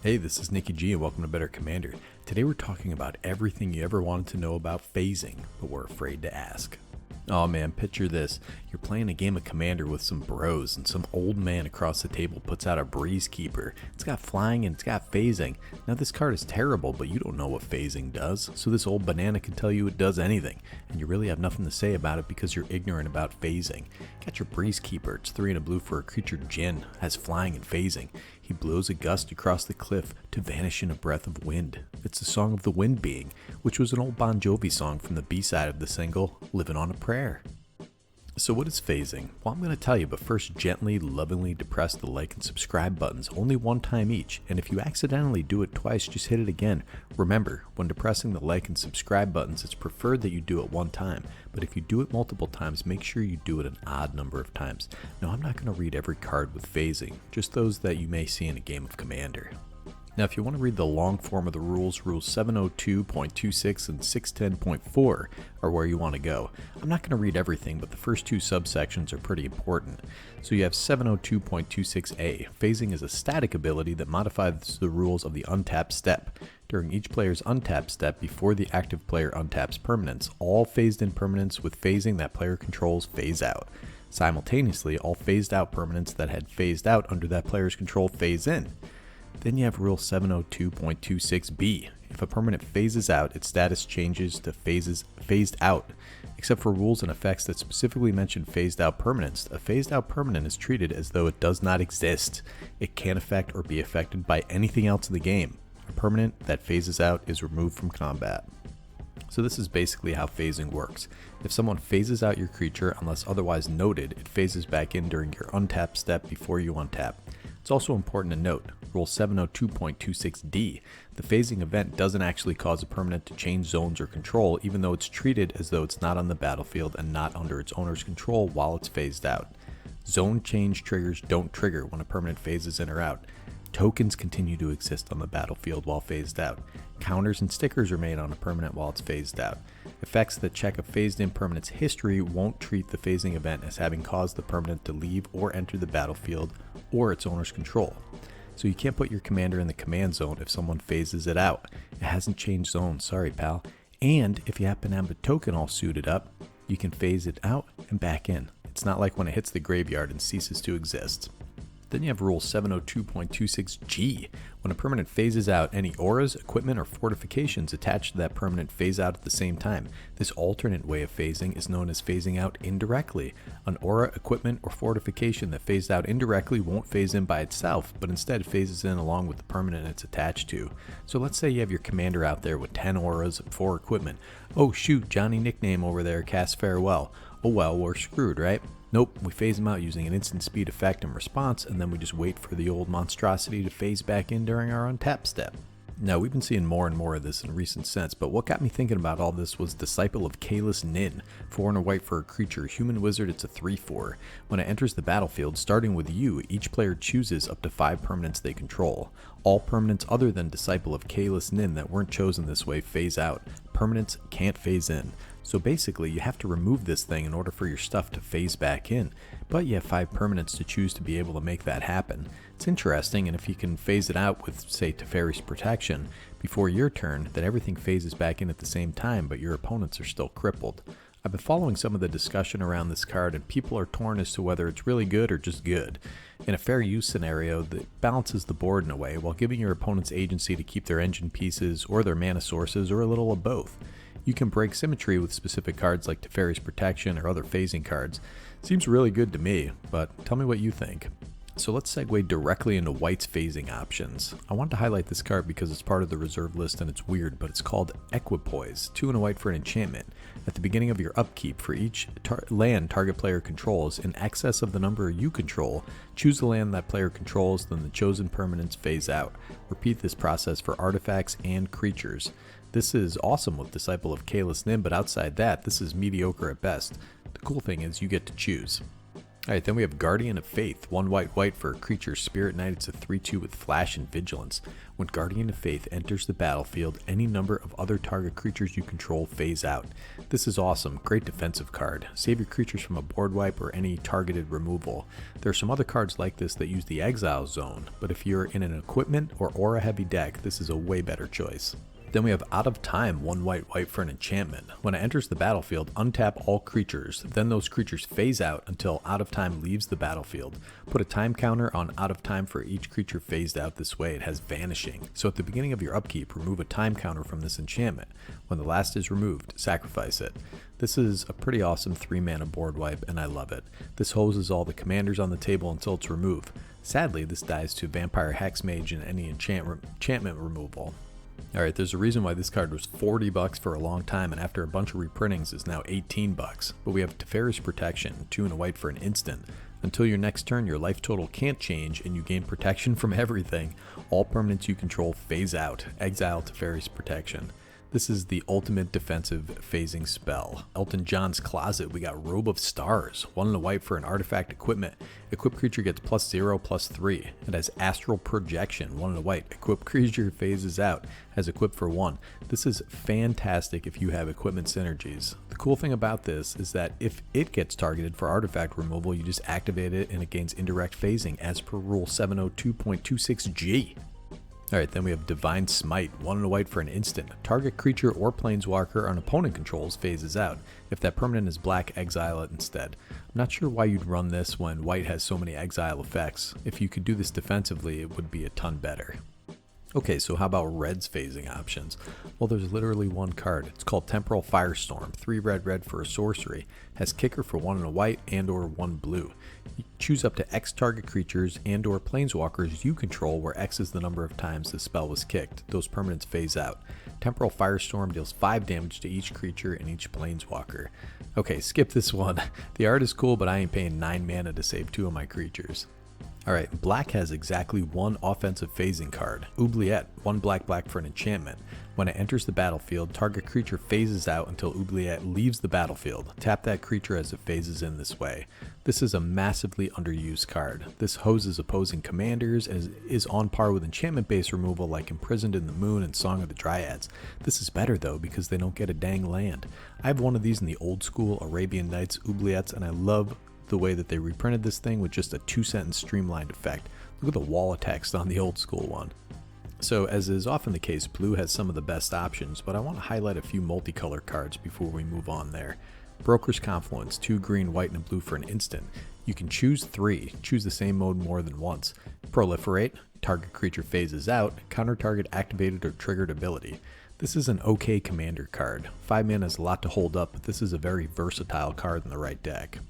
Hey, this is Nikki G and welcome to Better Commander. Today we're talking about everything you ever wanted to know about phasing, but were afraid to ask. Oh man, picture this. You're playing a game of Commander with some bros and some old man across the table puts out a Breeze Keeper. It's got flying and it's got phasing. Now this card is terrible, but you don't know what phasing does, so this old banana can tell you it does anything, and you really have nothing to say about it because you're ignorant about phasing. Got your Breeze Keeper, it's 3 and a blue for a creature Jin, has flying and phasing. He blows a gust across the cliff to vanish in a breath of wind. It's the Song of the Wind Being, which was an old Bon Jovi song from the B-side of the single, Living on a Prayer. So what is phasing? Well, I'm going to tell you, but first gently, lovingly depress the like and subscribe buttons, only one time each, and if you accidentally do it twice, just hit it again. Remember, when depressing the like and subscribe buttons, it's preferred that you do it one time, but if you do it multiple times, make sure you do it an odd number of times. Now, I'm not going to read every card with phasing, just those that you may see in a game of Commander. Now, if you want to read the long form of the rules, Rules 702.26 and 610.4 are where you want to go. I'm not going to read everything, but the first two subsections are pretty important. So you have 702.26a. Phasing is a static ability that modifies the rules of the untap step. During each player's untap step before the active player untaps permanents, all phased-in permanents with phasing that player controls phase out. Simultaneously, all phased-out permanents that had phased out under that player's control phase in. Then you have Rule 702.26b. If a permanent phases out, its status changes to phased out. Except for rules and effects that specifically mention phased out permanents, a phased out permanent is treated as though it does not exist. It can't affect or be affected by anything else in the game. A permanent that phases out is removed from combat. So this is basically how phasing works. If someone phases out your creature, unless otherwise noted, it phases back in during your untap step before you untap. It's also important to note, Rule 702.26d, the phasing event doesn't actually cause a permanent to change zones or control, even though it's treated as though it's not on the battlefield and not under its owner's control while it's phased out. Zone change triggers don't trigger when a permanent phases in or out. Tokens continue to exist on the battlefield while phased out. Counters and stickers are made on a permanent while it's phased out. Effects that check a phased-in permanent's history won't treat the phasing event as having caused the permanent to leave or enter the battlefield or its owner's control. So you can't put your commander in the command zone if someone phases it out. It hasn't changed zones, sorry pal. And if you happen to have a token all suited up, you can phase it out and back in. It's not like when it hits the graveyard and ceases to exist. Then you have Rule 702.26g. When a permanent phases out, any auras, equipment, or fortifications attached to that permanent phase out at the same time. This alternate way of phasing is known as phasing out indirectly. An aura, equipment, or fortification that phased out indirectly won't phase in by itself, but instead phases in along with the permanent it's attached to. So let's say you have your commander out there with 10 auras and 4 equipment. Oh shoot, Johnny Nickname over there casts Farewell. Oh well, we're screwed, right? Nope, we phase them out using an instant speed effect and response, and then we just wait for the old monstrosity to phase back in during our untap step. Now, we've been seeing more and more of this in recent sets, but what got me thinking about all this was Disciple of Kalis Nin. 4 and a white for a creature, human wizard, it's a 3/4. When it enters the battlefield, starting with you, each player chooses up to 5 permanents they control. All permanents other than Disciple of Kalis Nin that weren't chosen this way phase out. Permanents can't phase in. So basically, you have to remove this thing in order for your stuff to phase back in, but you have 5 permanents to choose to be able to make that happen. It's interesting, and if you can phase it out with, say, Teferi's Protection before your turn, then everything phases back in at the same time, but your opponents are still crippled. I've been following some of the discussion around this card, and people are torn as to whether it's really good or just good. In a fair use scenario, that balances the board in a way, while giving your opponents agency to keep their engine pieces, or their mana sources, or a little of both. You can break symmetry with specific cards like Teferi's Protection or other phasing cards. Seems really good to me, but tell me what you think. So let's segue directly into White's phasing options. I wanted to highlight this card because it's part of the reserve list and it's weird, but it's called Equipoise, 2 and a white for an enchantment. At the beginning of your upkeep, for each land target player controls in excess of the number you control, choose the land that player controls, then the chosen permanents phase out. Repeat this process for artifacts and creatures. This is awesome with Disciple of Kalis Nin, but outside that, this is mediocre at best. The cool thing is you get to choose. Alright, then we have Guardian of Faith. 1 white for a creature, Spirit Knight. It's a 3/2 with Flash and Vigilance. When Guardian of Faith enters the battlefield, any number of other target creatures you control phase out. This is awesome, great defensive card. Save your creatures from a board wipe or any targeted removal. There are some other cards like this that use the Exile Zone, but if you're in an equipment or aura heavy deck, this is a way better choice. Then we have Out of Time, 1 white for an enchantment. When it enters the battlefield, untap all creatures, then those creatures phase out until Out of Time leaves the battlefield. Put a time counter on Out of Time for each creature phased out. This way it has Vanishing. So at the beginning of your upkeep, remove a time counter from this enchantment. When the last is removed, sacrifice it. This is a pretty awesome 3-mana board wipe, and I love it. This hoses all the commanders on the table until it's removed. Sadly, this dies to Vampire Hexmage and any enchantment removal. Alright, there's a reason why this card was $40 for a long time, and after a bunch of reprintings is now $18. But we have Teferi's Protection, 2 and a white for an instant. Until your next turn, your life total can't change, and you gain protection from everything. All permanents you control phase out. Exile Teferi's Protection. This is the ultimate defensive phasing spell. Elton John's Closet, we got Robe of Stars, 1 and a white for an artifact equipment. Equipped creature gets +0/+3. It has Astral Projection, 1 and a white. Equipped creature phases out, has equipped for 1. This is fantastic if you have equipment synergies. The cool thing about this is that if it gets targeted for artifact removal, you just activate it and it gains indirect phasing as per Rule 702.26G. Alright, then we have Divine Smite, 1 and a white for an instant. Target creature or planeswalker an opponent controls phases out. If that permanent is black, exile it instead. I'm not sure why you'd run this when white has so many exile effects. If you could do this defensively, it would be a ton better. Okay, so how about red's phasing options? Well, there's literally one card. It's called Temporal Firestorm, 3 red for a sorcery. Has kicker for 1 and a white and or 1 blue. You choose up to X target creatures and or planeswalkers you control, where X is the number of times the spell was kicked. Those permanents phase out. Temporal Firestorm deals 5 damage to each creature and each planeswalker. Okay, skip this one. The art is cool, but I ain't paying 9 mana to save 2 of my creatures. Alright, black has exactly one offensive phasing card, Oubliette, 1 black for an enchantment. When it enters the battlefield, target creature phases out until Oubliette leaves the battlefield. Tap that creature as it phases in this way. This is a massively underused card. This hoses opposing commanders and is on par with enchantment-based removal like Imprisoned in the Moon and Song of the Dryads. This is better though because they don't get a dang land. I have one of these in the old school Arabian Nights Oubliettes, and I love the way that they reprinted this thing with just a 2-sentence streamlined effect. Look at the wall of text on the old school one. So as is often the case, blue has some of the best options, but I want to highlight a few multicolor cards before we move on there. Broker's Confluence, 2 green, white, and a blue for an instant. You can choose 3, choose the same mode more than once. Proliferate, target creature phases out, counter target activated or triggered ability. This is an okay commander card. 5 mana is a lot to hold up, but this is a very versatile card in the right deck.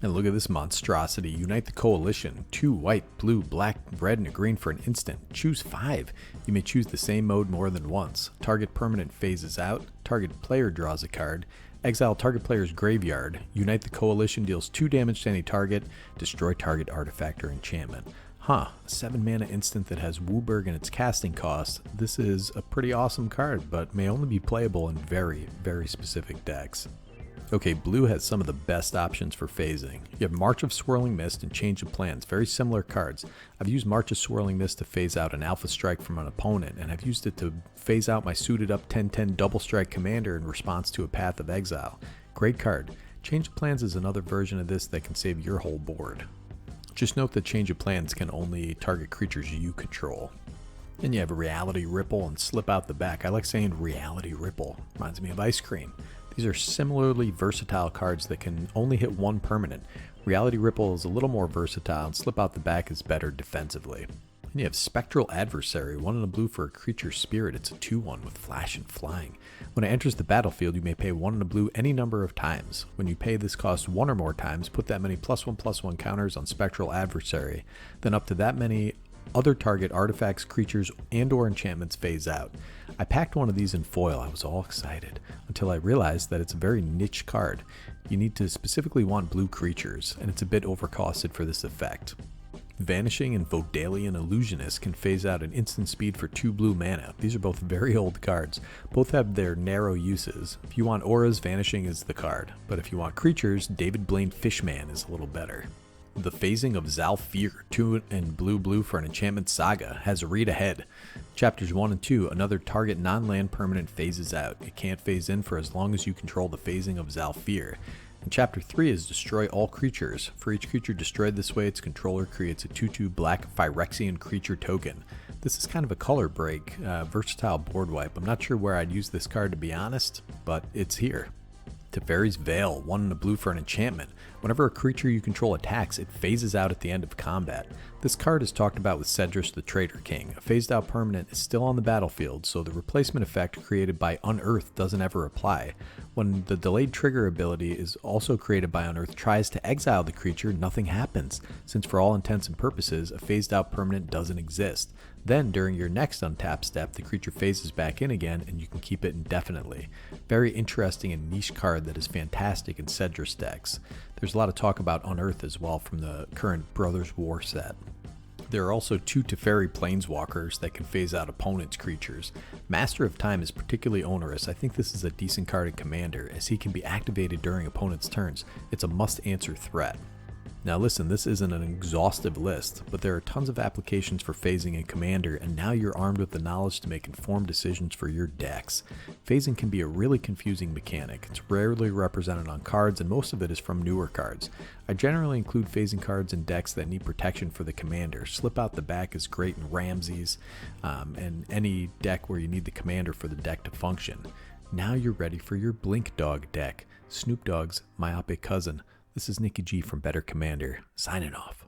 And look at this monstrosity, Unite the Coalition, 2 white, blue, black, red, and a green for an instant. Choose 5. You may choose the same mode more than once. Target permanent phases out, target player draws a card, exile target player's graveyard, Unite the Coalition deals 2 damage to any target, destroy target artifact or enchantment. A 7 mana instant that has WUBRG in its casting cost. This is a pretty awesome card, but may only be playable in very, very specific decks. Okay, blue has some of the best options for phasing. You have March of Swirling Mist and Change of Plans, very similar cards. I've used March of Swirling Mist to phase out an Alpha Strike from an opponent, and I've used it to phase out my suited up 10/10 Double Strike commander in response to a Path of Exile. Great card. Change of Plans is another version of this that can save your whole board. Just note that Change of Plans can only target creatures you control. Then you have Reality Ripple and Slip Out the Back. I like saying Reality Ripple. Reminds me of ice cream. These are similarly versatile cards that can only hit 1 permanent. Reality Ripple is a little more versatile, and Slip Out the Back is better defensively. And you have Spectral Adversary, 1 and a blue for a creature spirit. It's a 2/1 with flash and flying. When it enters the battlefield, you may pay 1 and a blue any number of times. When you pay this cost 1 or more times, put that many +1/+1 counters on Spectral Adversary. Then up to that many other target artifacts, creatures, and or enchantments phase out. I packed one of these in foil. I was all excited until I realized that it's a very niche card. You need to specifically want blue creatures, and it's a bit overcosted for this effect. Vanishing and Vodalian Illusionist can phase out an instant speed for 2 blue mana. These are both very old cards. Both have their narrow uses. If you want auras, Vanishing is the card. But if you want creatures, David Blaine Fishman is a little better. The phasing of Zhalfir, 2 and blue for an enchantment saga, has a read ahead. Chapters 1 and 2, another target non-land permanent phases out. It can't phase in for as long as you control the phasing of Zhalfir. And Chapter 3 is destroy all creatures. For each creature destroyed this way, its controller creates a 2/2 black Phyrexian creature token. This is kind of a color break, versatile board wipe. I'm not sure where I'd use this card to be honest, but it's here. Teferi's Veil, 1 and a blue for an enchantment. Whenever a creature you control attacks, it phases out at the end of combat. This card is talked about with Cedrus the Traitor King. A phased out permanent is still on the battlefield, so the replacement effect created by Unearth doesn't ever apply. When the delayed trigger ability is also created by Unearth tries to exile the creature, nothing happens, since for all intents and purposes, a phased out permanent doesn't exist. Then, during your next untap step, the creature phases back in again and you can keep it indefinitely. Very interesting and niche card that is fantastic in Cedrus decks. There's a lot of talk about Unearth as well from the current Brothers War set. There are also 2 Teferi Planeswalkers that can phase out opponents' creatures. Master of Time is particularly onerous. I think this is a decent card in Commander, as he can be activated during opponents' turns. It's a must-answer threat. Now listen, this isn't an exhaustive list, but there are tons of applications for phasing in Commander, and now you're armed with the knowledge to make informed decisions for your decks. Phasing can be a really confusing mechanic. It's rarely represented on cards, and most of it is from newer cards. I generally include phasing cards in decks that need protection for the Commander. Slip Out the Back is great in Ramses, and any deck where you need the Commander for the deck to function. Now you're ready for your Blink Dog deck, Snoop Dogg's myopic cousin. This is Nikki G from Better Commander, signing off.